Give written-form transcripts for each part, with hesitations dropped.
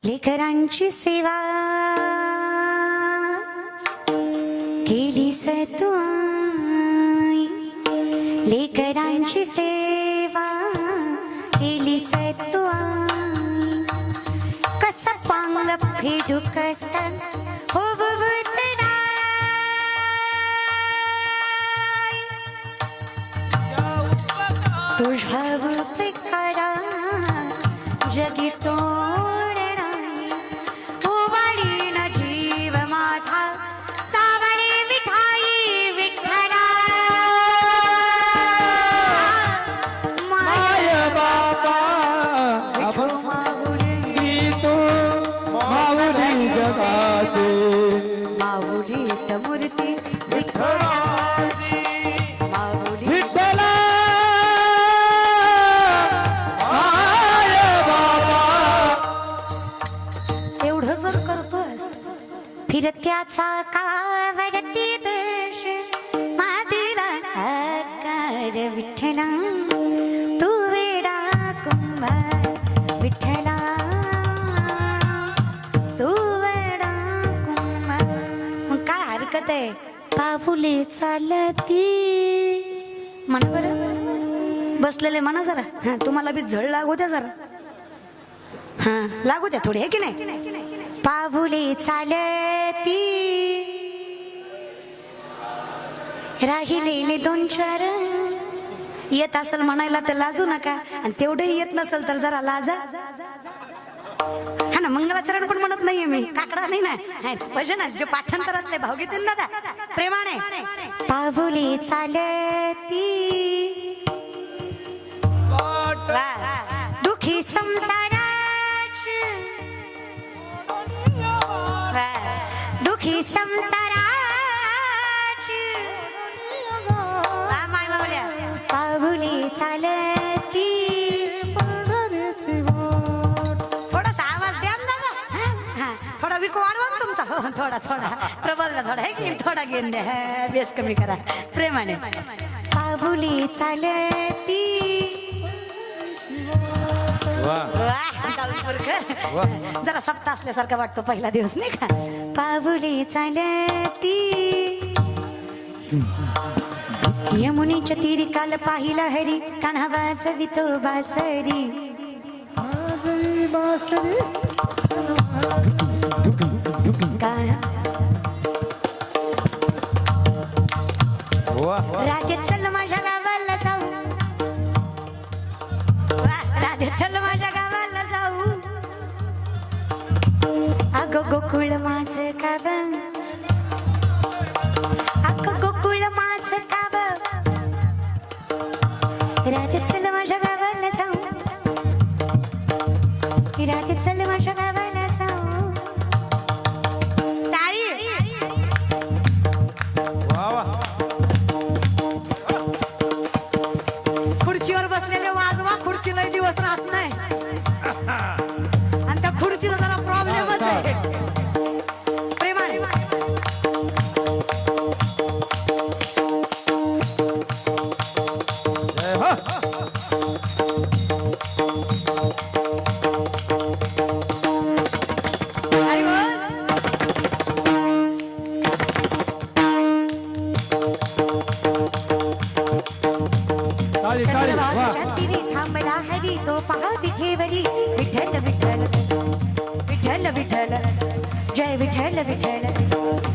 लेकरांची सेवा केलीस तू आई, लेकरांची सेवा केलीस तू आई, कस पांग फेडू कस होवतडा तुझ्या उपकारा जगी तोडणा उवाडीन जीव माझा सावळी मिठाई विठ्ठला माय बाबा विठ्ठल माऊली तू माऊली जगाचे माऊलीत मूर्ती विठ्ठलाची माऊली विठ्ठला माय बाबा एवढं जर करतोस फिरत्याचा कावरती देश मातीला आकार विठ्ठला तू वेडा कुंभार विठ्ठला तू वेडा कुंभार मग काय हरकत आहे पापुले चालती म्हणा बरं बसलेले म्हणा जरा हा तुम्हाला बी झळ लागू द्या जरा हा लागू द्या थोडी आहे की नाही पाऊले चालती राहिलेले दोन चार येत असेल म्हणायला तर लाजू नका आणि तेवढंही येत नसेल तर जरा लाजा हा ना मंगलाचरण पण म्हणत नाहीये मी काकडा नाही ना भजन जे पाठांतरात नाही भाव घेतील दादा प्रेमाने पाऊले चालती दुखी संसाराची दुखी संसाराची माय माऊल्या पाऊली चालती थोडासा आवाज द्या ना दादा थोडा विको वाढवा ना तुमचा हो थोडा थोडा प्रबलला थोडा है की थोडा घेऊन द्या बेस कमी करा प्रेमाने पाऊली चालती जरा सप्ता असल्यासारखा वाटतो पहिला दिवस नाही का पाऊली चालती यमुनेच्या तीरी काल पाहिला हरी कान्हा वाजवितो बासरी कान्हा राधे चल माझ्या गावाला जाऊ राधे चल माझ्या गावाला जाऊ अगं गोकुळ माझं गाव अगं गोकुळ माझं गाव राधे चल माझ्या गावाला जाऊ राधे चल माझ्या गावाला जाऊ टाळी खुर्चीवर बसलेले वाजवा खुर्ची लय दिवस राहत नाही आणि त्या खुर्चीचा जरा प्रॉब्लेमच आहे प्रेमाने जय हो अरे बोल टाळी टाळी वा चंद्रभागेच्या तीरी थांबला हरी तो पहा विठेवरी विठ्ठल विठ्ठल विठ्ठल विठ्ठल जय विठ्ठल विठ्ठल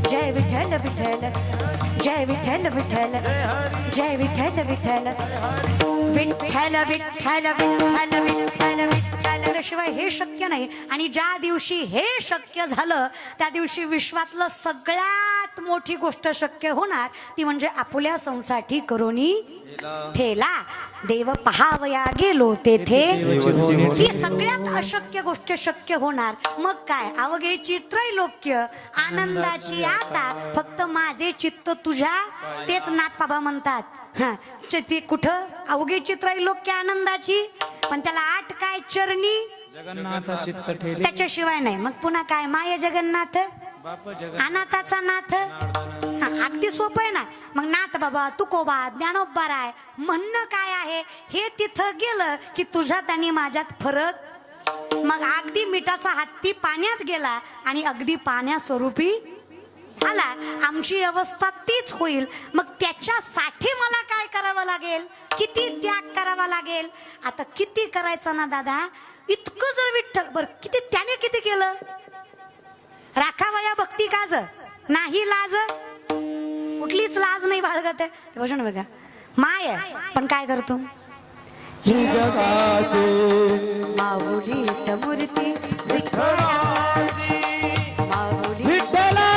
जय विठ्ठल विठ्ठल जय विठ्ठल विठ्ठल जय विठ्ठल विठ्ठल विठ्ठल विठ्ठल विठ्ठल विठ्ठल विठ्ठल शिवाय हे शक्य नाही आणि ज्या दिवशी हे शक्य झालं त्या दिवशी विश्वातलं सगळ्यात मोठी गोष्ट शक्य होणार ती म्हणजे आपुल्या संसाठी करोनी ठेला देव पहावया गेलो तेथे ही सगळ्यात अशक्य गोष्ट शक्य होणार मग काय अवघेची त्रैलोक्य आनंदाची आता फक्त माझे चित्त तुझ्या तेच नाथबाबा म्हणतात हा ते कुठं अवघेची त्रैलोक्य आनंदाची पण त्याला आठ काय चरणी जगन्नाथ चित्त ठेले त्याच्याशिवाय नाही मग पुन्हा काय माय जगन्नाथ बाप अनाथाचा नाथ अगदी सोपं आहे ना मग नाथ बाबा तुकोबा ज्ञानोबा राय म्हणणं काय आहे हे तिथं गेलं की तुझ्यात आणि माझ्यात फरक मग अगदी मिठाचा हत्ती पाण्यात गेला आणि अगदी पाण्यास्वरूपी आला. आमची अवस्था तीच होईल. मग त्याच्यासाठी मला काय करावं लागेल, किती त्याग करावा लागेल. आता किती करायचं ना दादा, इतकं जर विठ्ठल बर किती त्याने किती केलं. राखावया भक्ती काज नाही लाज, कुठलीच लाज नाही बाळगत आहे. ते भजन बघा, माय आहे पण काय करतो, माऊली मूर्ती विठ्ठलाची, माऊली विठ्ठला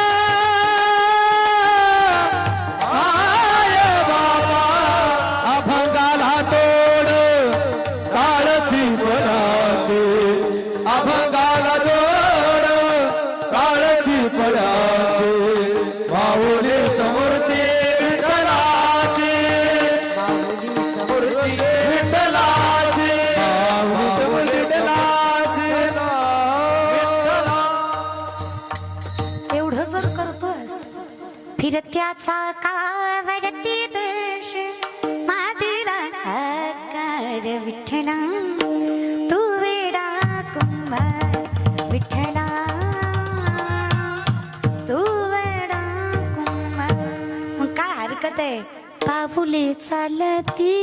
आय बाबा अभंगाला तोड काळची पडाची, अभंगाला तोड काळची पडाची, माऊली मूर्ती विठ्ठलाची, मूर्ती विठ्ठलाची, माऊली विठ्ठलाची. एवढं जर करतोस, फिरत्याचा कावरती देश मातीला आकार विठ्ठला, तू वेडा कुंभार विठ्ठला, तू वेडा कुंभार. मग काय हरकत आहे, पाऊले चालती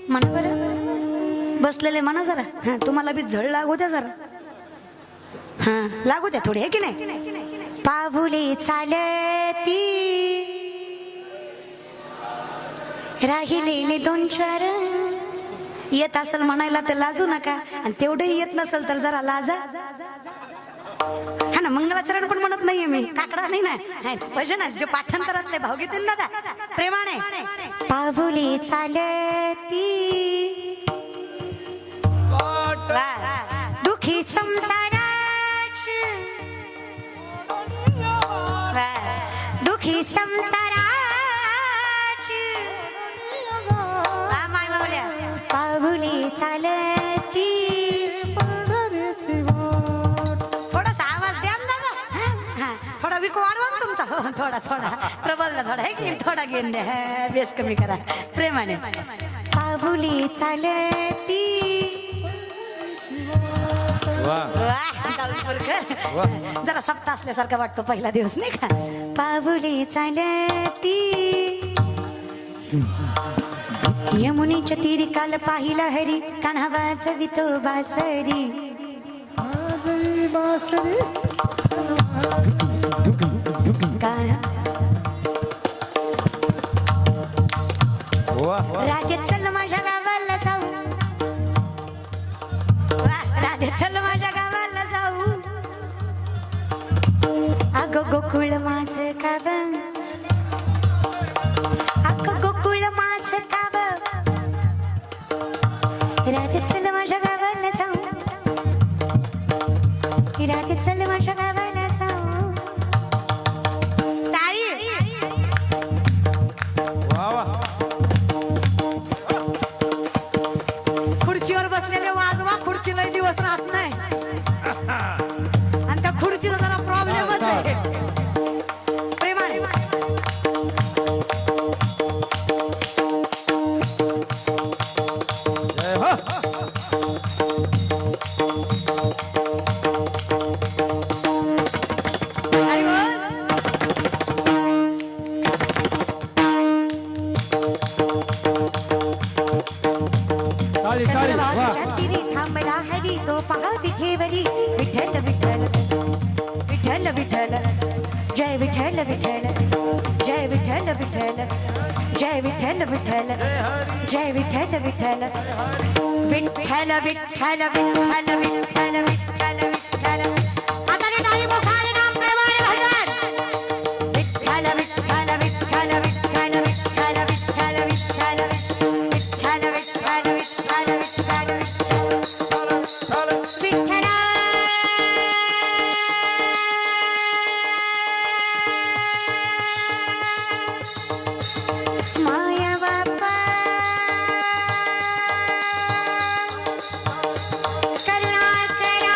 म्हणा बरं. बसलेले म्हणा जरा, हा तुम्हाला बी झळ लागू द्या जरा, हा लागू द्या थोडी, आहे की नाही. पाऊले चालती राहिलेले दोन चार, येत असेल म्हणायला तर लाजू नका, आणि तेवढंही येत नसेल तर जरा लाजा. हा ना, मंगलाचरण पण म्हणत नाहीये मी, काकडा नाही ना, भजन जे पाठांतरातले भावगीत दादा प्रेमाने. पाऊले चालती दुखी संसाराची, दुखी संसाराची, माय माऊल्या पाऊले चालती. थोडासा आवाज द्या ना दादा, थोडा विको वाढवा ना तुमचा, थोडा थोडा प्रबलला थोडा आहे की थोडा घेऊन द्या, बेस कमी करा प्रेमाने. पाऊले चालती, जरा सप्ता असल्यासारखा वाटतो पहिला दिवस नाही का. पाऊले चालती यमुनेच्या तीरी काल पाहिला हरी, कान्हा वाजवितो बासरी, राधे चल माझ्या गावाला जाऊ, राधे चल माझ्या गावाला जाऊ, अगं गोकुळ माझं गाव, अगं गोकुळ माझं गाव, राधे चल माझ्या गावाला जाऊ, राधे चल माझ्या गावाला जाऊ. टाळी. खुर्चीवर बसलेले वाजवा, खुर्ची लय दिवस राहत नाही, आणि त्या खुर्चीचा जरा प्रॉब्लेमच आहे प्रेमाने. चंद्रभागेच्या तीरी थांबला हरी, तो पहा विठेवरी विठ्ठल विठ्ठल विठ्ठल विठ्ठल, जय विठ्ठल विठ्ठल, जय विठ्ठल विठ्ठल, जय विठ्ठल विठ्ठल, जय विठ्ठल विठ्ठल, विठ्ठल विठ्ठल विठ्ठल विठ्ठल विठ्ठल विठ्ठल. आता रे टाळी मुखाने नाम प्रेमाने भजन. विठ्ठल विठ्ठल विठ्ठल विठ्ठल विठ्ठल विठ्ठल विठ्ठल विठ्ठल विठ्ठल विठ्ठल विठ्ठल विठ्ठल. माया बापा करुणा करा.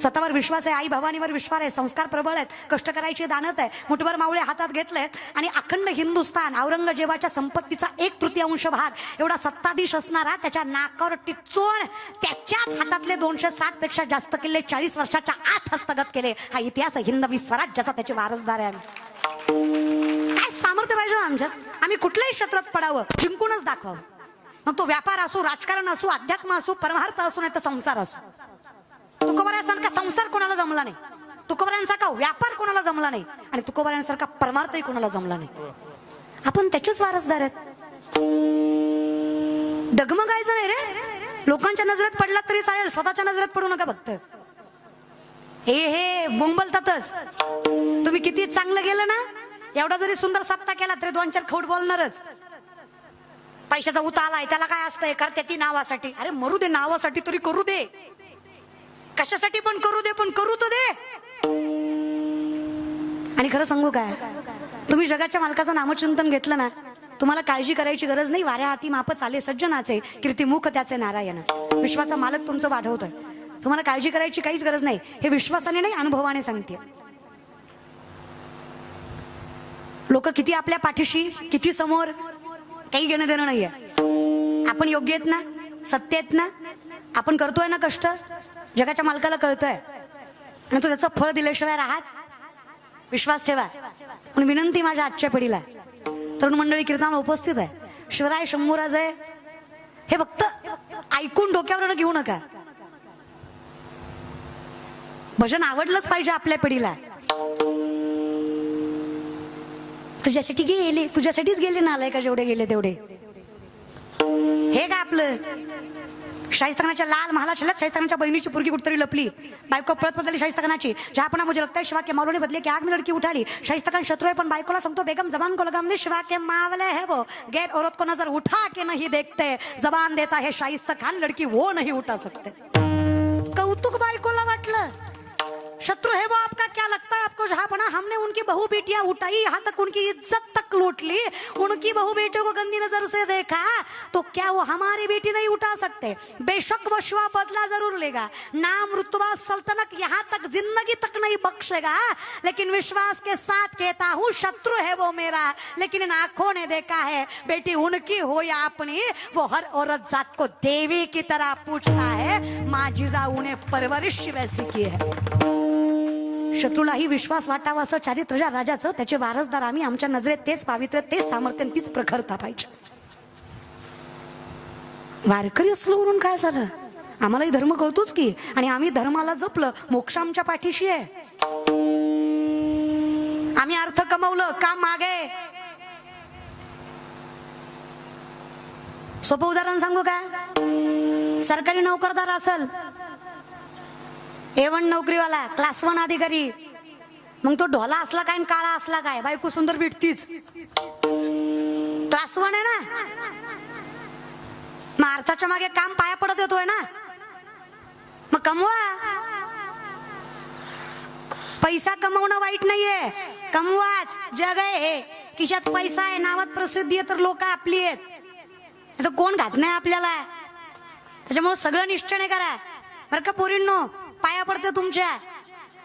स्वतःवर विश्वास आहे, आई भवानीवर विश्वास आहे, संस्कार प्रबळ आहेत, कष्ट करायची दानत आहे, मुठभर मावळे हातात घेतलेत आणि अखंड हिंदुस्थान औरंगजेबाच्या संपत्तीचा 1/3 भाग एवढा सत्ताधीश असणारा त्याच्या नाकावर टिचून त्याच्याच हातातले 260 पेक्षा जास्त किल्ले 40 वर्षाच्या आत हस्तगत केले. हा इतिहास हिंदवी स्वराज्याचा, त्याचे वारसदार आहे आम्ही. काय सामर्थ्य पाहिजे आमच्यात, आम्ही कुठल्याही क्षेत्रात पडावं, जिंकूनच दाखवावं. मग तो व्यापार असो, राजकारण असो, अध्यात्म असो, परमार्थ असो, नाही तर संसार असो. तुकोबारायांसारखा संसार कोणाला जमला नाही, तुकोबारायांसारखा व्यापार कोणाला जमला नाही आणि तुकोबारायांसारखा परमार्थही कोणाला जमला नाही. आपण त्याचेच वारसदार आहेत. डगमगायचं नाही रे. लोकांच्या नजरेत पडला तरी चालेल, स्वतःच्या नजरेत पडू नका. फक्त हे बोंबलतातच. तुम्ही किती चांगलं गेलं ना, एवढा जरी सुंदर सप्ताह केला तरी 2-4 खोट बोलणारच. पैशाचा उता आलाय, त्याला काय असतंय, करते ती नावासाठी. अरे मरू दे, नावासाठी तरी करू दे, कशासाठी पण करू दे, पण करू तर दे. आणि खरं सांगू काय, तुम्ही जगाच्या मालकाचं नामचिंतन घेतलं ना, तुम्हाला काळजी करायची गरज नाही. वाऱ्या हाती माप चाले सज्जनाचे, कीर्तिमुख त्याचे नारायण. विश्वाचा मालक तुमचं वाढवतोय, तुम्हाला काळजी करायची काहीच गरज नाही. हे विश्वासाने नाही, अनुभवाने सांगते. लोक किती आपल्या पाठीशी, किती समोर, काही घेणं देणं नाहीये. आपण योग्य आहेत ना, सत्य आहेत ना, आपण करतोय ना कष्ट, जगाच्या मालकाला कळतंय आणि तो त्याचं फळ दिल्याशिवाय राहत. विश्वास ठेवा. पण विनंती माझ्या आजच्या पिढीला, तरुण मंडळी कीर्तनाला उपस्थित आहे, शिवराय शंभूराज आहे, हे फक्त ऐकून डोक्यावर घेऊ नका. भजन आवडलंच पाहिजे आपल्या पिढीला. तुझ्यासाठीच गेले नालाय का, जेवढे गेले तेवढे. हे का आपलं शाहिस्ताखानाच्या लाल महाला छलत, शाहिस्ताखानाच्या बहिणीची पुरगी कुठतरी लपली, बायको पळत बदलली शाहिस्ताखानाची. जहापना मुझे लगता है शिवा के मावलों ने बदले की आग में लड़की उठा ली. शाहिस्ताखान शत्रु है पण बायकोला सांगतो बेगम जबान को लगाम दे, शिवा के मावले है वो गैर औरत को नजर उठा के नहीं देखते, जबान देता है शाहिस्ताखान, लड़की वो नहीं उठा सकते. कौतुक बायकोला वाटलं. शत्रु है वो आपका, क्या लगता है आपको जहापना, हमने उनकी बहू बेटियां उठाई, यहाँ तक उनकी इज्जत तक लूट ली, उनकी बहू बेटियों को गंदी नजर से देखा, तो क्या वो हमारी बेटी नहीं उठा सकते. बेशक वो शिवा बदला जरूर लेगा, नाम रुतबा सल्तनत यहाँ तक जिंदगी तक नहीं बख्शेगा, लेकिन विश्वास के साथ कहता हूँ शत्रु है वो मेरा, लेकिन इन आंखों ने देखा है बेटी उनकी हो या अपनी, वो हर औरत जात को देवी की तरह पूछता है. माँ जिजाऊ ने परवरिश वैसी की है. शत्रूलाही विश्वास वाटावा असं चारित्र्य राजाचं, त्याचे वारसदार आम्ही. आमच्या नजरेत तेच पावित्र्य, तेच सामर्थ्य, तीच प्रखरता पाहिजे. वारकरी असलो म्हणून काय झालं, आम्हालाही धर्म कळतोच की, आणि आम्ही धर्माला जपलं, मोक्ष आमच्या पाठीशी आहे. आम्ही अर्थ कमवलं, काम मागे. सोपं उदाहरण सांगू का, सरकारी नोकरदार असल, A1 नोकरीवाला, क्लास 1 अधिकारी, मग तो ढोला असला काय आणि काळा असला काय, बायको सुंदर भेटतीच. क्लास 1 आहे ना, मग अर्थाच्या मागे काम पाया पडत येतोय ना, मग कमवा. पैसा कमवणं वाईट नाहीये, कमवाच. जग आहे हे, खिशात पैसा आहे, नावात प्रसिद्धी आहे, तर लोक आपली आहेत. आता कोण घात नाही आपल्याला, त्याच्यामुळे सगळं निश्चय करा बरं का पोरींनो. पाया पडते तुमच्या.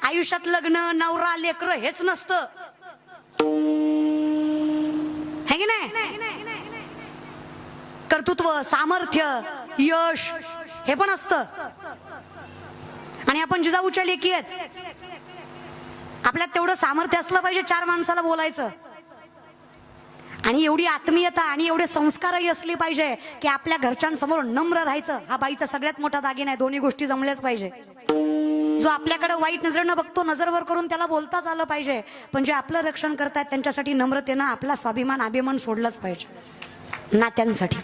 आयुष्यात लग्न, नवरा, लेकर हेच नसतं, है की नाही. कर्तृत्व, सामर्थ्य, यश हे पण असतं. आणि आपण जिजाऊच्या लेकी आहेत, आपल्यात तेवढं सामर्थ्य असलं पाहिजे 4 माणसाला बोलायचं, आणि एवढी आत्मीयता आणि एवढे संस्कारही असले पाहिजे की आपल्या घरच्यांसमोर नम्र राहायचं. हा बाईचा सगळ्यात मोठा दागिना आहे. दोन्ही गोष्टी जमल्याच पाहिजे. जो आपल्याकडे वाईट नजरेनं बघतो, नजरवर करून त्याला बोलताच आलं पाहिजे, पण जे आपलं रक्षण करतायत त्यांच्यासाठी नम्रतेनं आपला स्वाभिमान, अभिमान सोडलंच पाहिजे. नात्यांसाठी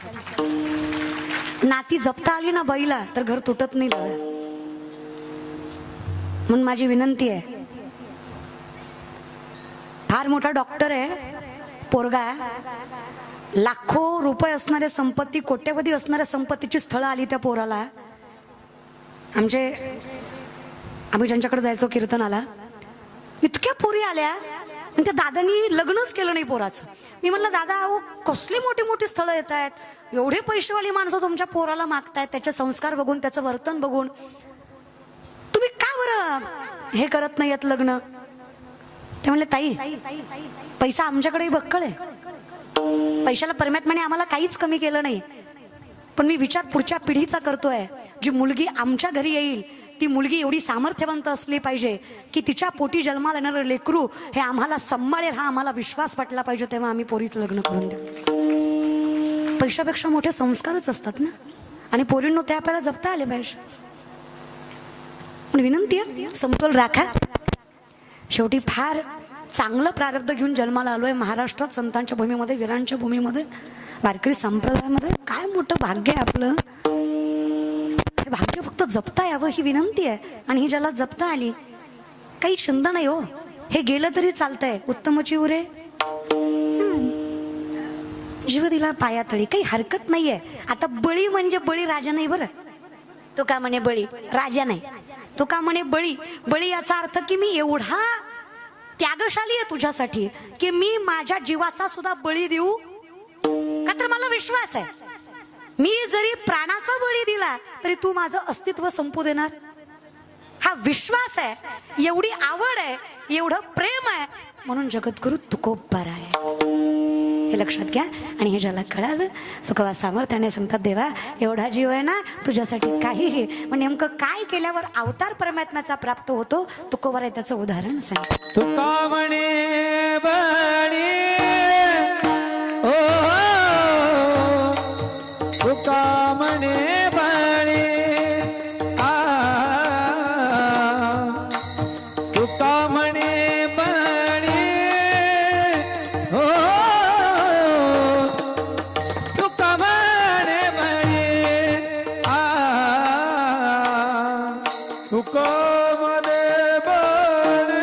नाती जपता आली ना बाईला, तर घर तुटत नाही दादा. म्हणून माझी विनंती आहे, फार मोठा डॉक्टर आहे पोरगा, लाखो रुपये असणारे संपत्ती, कोट्यवधी असणाऱ्या संपत्तीची स्थळं आली त्या पोराला. आम्ही ज्यांच्याकडे जायचो कीर्तनाला, इतक्या पोरी आल्या आणि त्या दादांनी लग्नच केलं नाही पोराचं. मी म्हणलं दादा, अहो कसली मोठी मोठी स्थळं येत आहेत, एवढे पैसेवाली माणसं तुमच्या पोराला मागतायत, त्याचे संस्कार बघून, त्याचं वर्तन बघून तुम्ही का बरं हे करत नाही आहेत लग्न? ते म्हणले ताई पैसा आमच्याकडेही बक्कळ आहे, पैशाला परमात्म्याने आम्हाला काहीच कमी केलं नाही, पण मी विचार पुढच्या पिढीचा करतोय. जी मुलगी आमच्या घरी येईल ती मुलगी एवढी सामर्थ्यवंत असली पाहिजे की तिच्या पोटी जन्माला येणारं लेकरू हे आम्हाला सांभाळेल, हा आम्हाला विश्वास पटला पाहिजे, तेव्हा आम्ही पोरीचं लग्न करून देऊ. पैशापेक्षा मोठे संस्कारच असतात ना, आणि पोरींनो ते आपल्याला जपता आले पाहिजे. पण विनंती आहे समतोल राखा. शेवटी फार चांगलं प्रारब्ध घेऊन जन्माला आलोय महाराष्ट्रात, संतांच्या भूमीमध्ये, वीरांच्या भूमीमध्ये, वारकरी संप्रदायामध्ये. काय मोठं भाग्य आहे आपलं. हे भाग्य फक्त जपता यावं ही विनंती आहे. आणि ही ज्याला जपता आली काही छंद नाही हो, हे गेलं तरी चालतंय. उत्तमची उरे जीव दिला पायातळी, काही हरकत नाहीये. आता बळी म्हणजे बळी राजा नाही बरं, तो का म्हणे बळी राजा नाही, तो का म्हणे बळी. बळी याचा अर्थ की मी एवढा त्यागशाली आहे तुझ्यासाठी की मी माझ्या जीवाचा सुद्धा बळी देऊ, का तर मला विश्वास आहे मी जरी प्राणाचा बळी दिला तरी तू माझं अस्तित्व संपू देणार. हा विश्वास आहे, एवढी आवड आहे, एवढं प्रेम आहे, म्हणून जगद्गुरु तुकोबार आहे. हे लक्षात घ्या. आणि हे ज्याला कळालं तुकोबा सामर्थ्याने सांगतात देवा एवढा जीव आहे ना तुझ्यासाठी काहीही, मग नेमकं काय केल्यावर अवतार परमात्म्याचा प्राप्त होतो तुकोबार आहे त्याचं उदाहरण सांग. तुका म्हणे बळी ओ तुका म्हणे बळी तुका म्हणे बळी ओ तुका म्हणे बळी तुका म्हणे बळी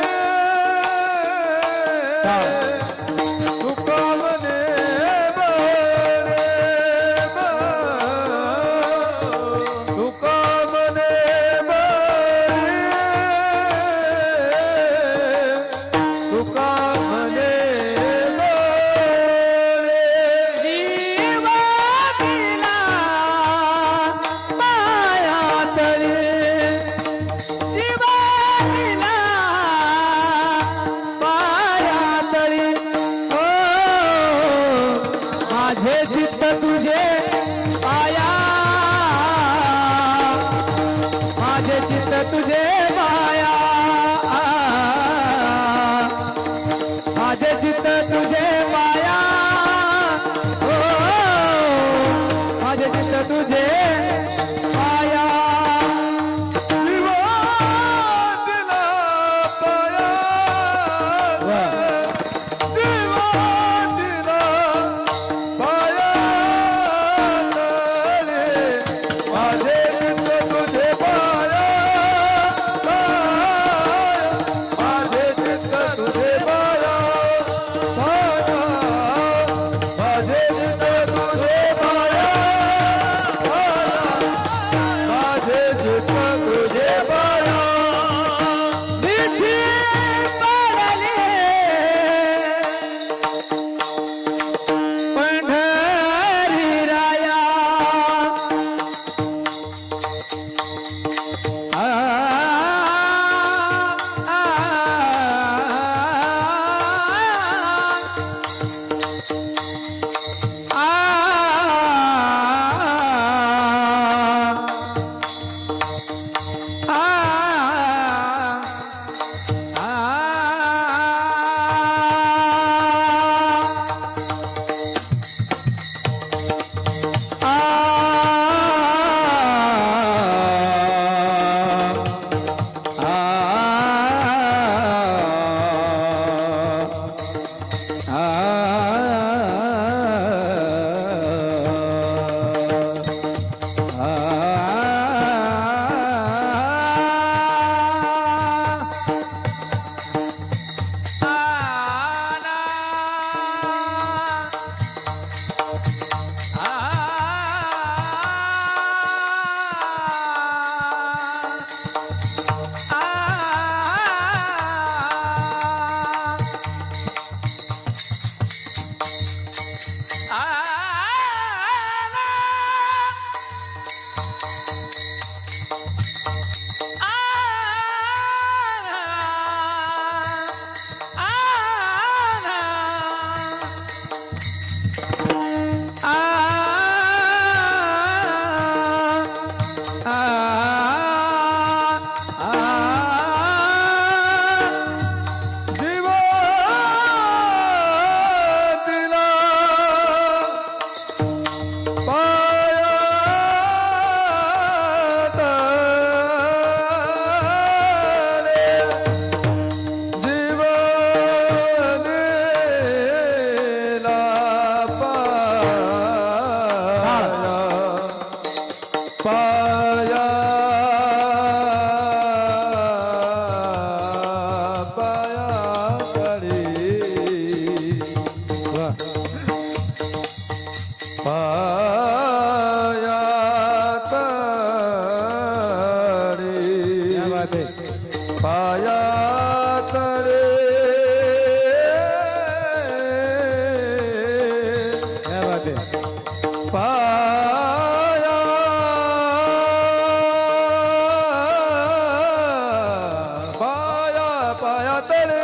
तळे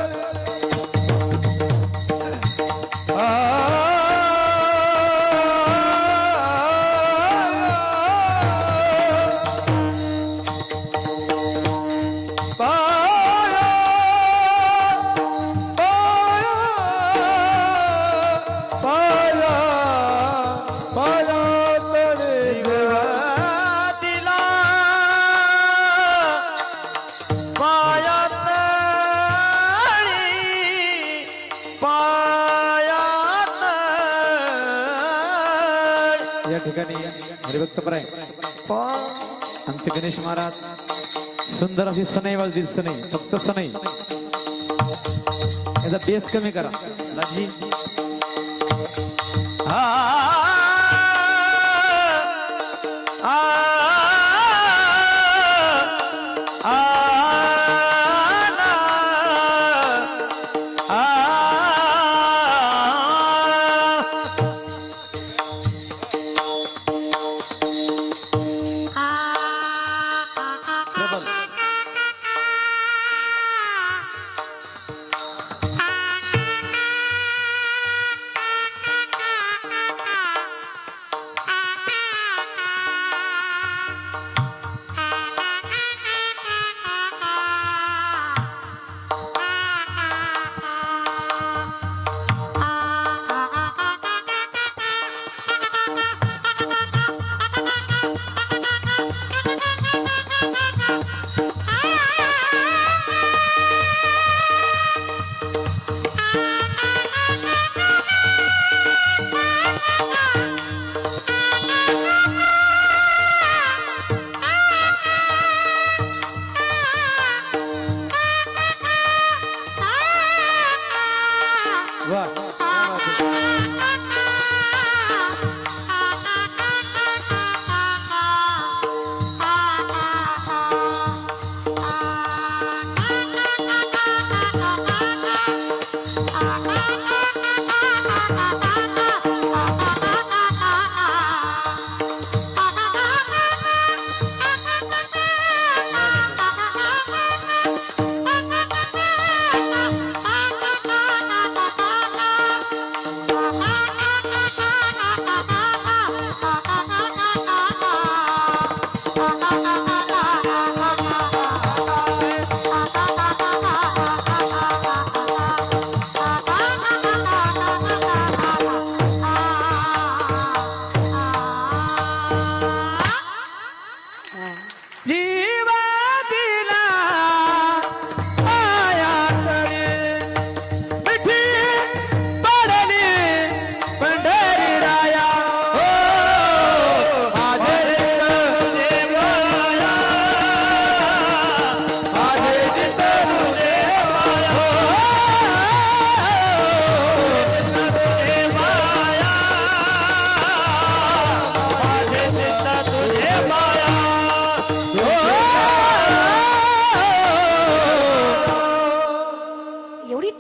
या ठिकाणी हरिभक्तपराय आमचे गणेश महाराज सुंदर अशी सनई वाजतील सनई फक्त सनई याचा बेस कमी करा लाजी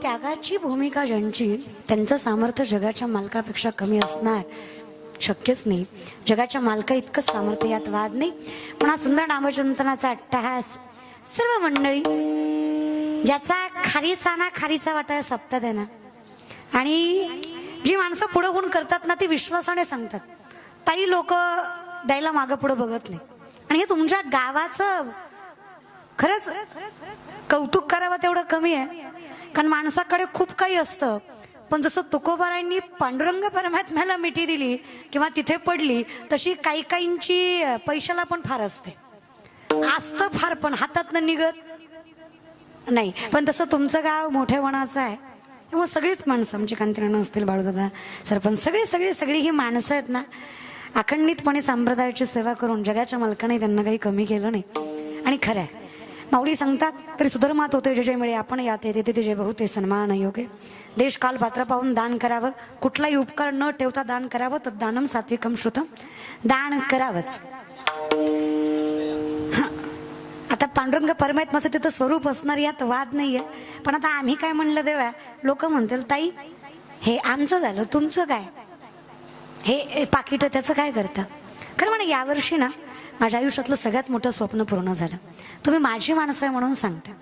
त्यागाची भूमिका ज्यांची त्यांचं सामर्थ्य जगाच्या मालकापेक्षा कमी असणार शक्यच नाही. जगाच्या मालका इतकं सामर्थ्य यात वाद नाही. पण हा सुंदर नामचिंतनाचा अट्टहास सर्व मंडळी ज्याचा खारीचा वाटा सप्ताह आहे ना आणि जी माणसं पुढे होऊन करतात ना ती विश्वासाने सांगतात. ताई लोक द्यायला मागं पुढे बघत नाही आणि हे तुमच्या गावाचं खरंच कौतुक करावं तेवढं कमी आहे. कारण माणसाकडे खूप काही असतं पण जसं तुकोबारायांनी पांडुरंग परमात्म्याला मिठी दिली किंवा तिथे पडली तशी काहींची पैशाला पण फार असते असतं फार पण हातातनं निघत नाही. पण तसं तुमचं गाव मोठेपणाचं आहे त्यामुळे सगळीच माणसं आमची कांतीराणा असतील बाळूदादा सरपंच सगळी ही माणसं आहेत ना अखंडितपणे संप्रदायाची सेवा करून जगाच्या मालकाने त्यांना काही कमी केलं नाही. आणि खरं आहे माऊली सांगतात तरी सुधर्मात होते जे जे मिळे आपण यात येते ते जे बहुते सन्मान योग्य देश काल पात्र पाहून दान करावं. कुठलाही उपकार न ठेवता दान करावं तर दानम सात्विकम श्रुतम दान करावंच. आता पांडुरंग परमात्म्याचं तिथं स्वरूप असणार यात वाद नाहीये. पण आता आम्ही काय म्हणलं देवा लोक म्हणतील ताई हे आमचं झालं तुमचं काय हे पाकिट त्याचं काय करता. खरं म्हणा यावर्षी ना माझ्या आयुष्यातलं सगळ्यात मोठं स्वप्न पूर्ण झालं. तुम्ही माझी माणसं आहे म्हणून सांगता.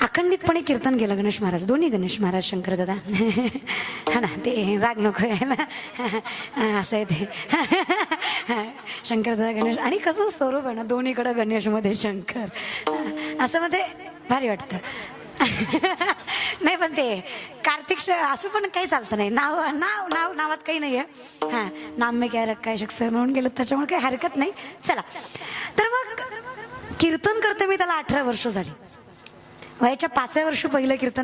अखंडितपणे कीर्तन केलं गणेश महाराज, दोन्ही गणेश महाराज, शंकर दादा हा ना, ते राग नको आहे ना, असं आहे ते शंकर दादा गणेश. आणि कसं स्वरूप आहे ना, दोन्हीकडं गणेशमध्ये शंकर, असं मध्ये भारी वाटतं. नाही पण ते कार्तिक असं पण काही चालतं नाही, नावात काही नाही आहे. हां, नाम में क्या रखा है शख्सर म्हणून गेलं, त्याच्यामुळे काही हरकत नाही. चला, तर मग कीर्तन करते मी, त्याला 18 वर्ष झाली. वयाच्या 5व्या वर्षी पहिलं कीर्तन